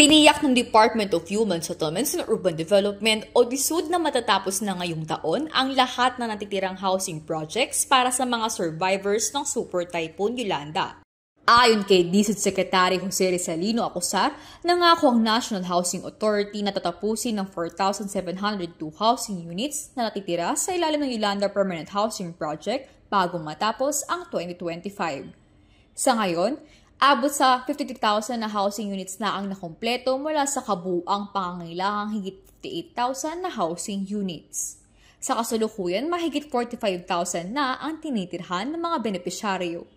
Tiniyak ng Department of Human Settlements and Urban Development o DSUD na matatapos na ngayong taon ang lahat ng natitirang housing projects para sa mga survivors ng Super Typhoon Yolanda. Ayon kay DSUD Secretary Jose Rizalino Acosar, nangako ang National Housing Authority na tatapusin ng 4,702 housing units na natitira sa ilalim ng Yolanda Permanent Housing Project bago matapos ang 2025. Sa ngayon, abot sa 52,000 na housing units na ang nakumpleto mula sa kabuuang pangangailangang higit 58,000 na housing units. Sa kasalukuyan, mahigit 45,000 na ang tinitirhan ng mga benepisyaryo.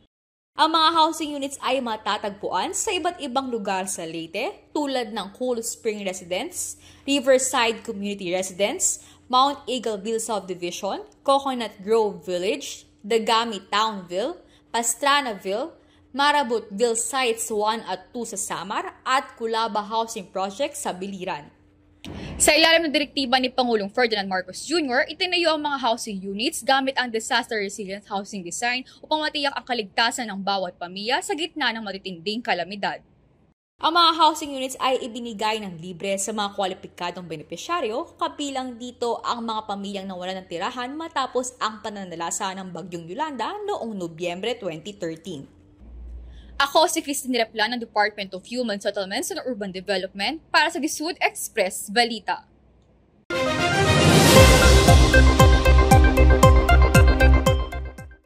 Ang mga housing units ay matatagpuan sa iba't ibang lugar sa Leyte tulad ng Cool Spring Residence, Riverside Community Residence, Mount Eagleville Subdivision, Coconut Grove Village, Dagami Townville, Pastranaville, Marabutville Sites 1 at 2 sa Samar at Culaba Housing Project sa Biliran. Sa ilalim ng direktiba ni Pangulong Ferdinand Marcos Jr., itinayo ang mga housing units gamit ang Disaster Resilient Housing Design upang matiyak ang kaligtasan ng bawat pamilya sa gitna ng matitinding kalamidad. Ang mga housing units ay ibinigay ng libre sa mga kwalipikadong benepisyaryo, kabilang dito ang mga pamilyang nawalan ng tirahan matapos ang pananalasa ng Bagyong Yolanda noong Nobyembre 2013. Ako si Christine Replan ng Department of Human Settlements and Urban Development para sa DSUD Express Balita.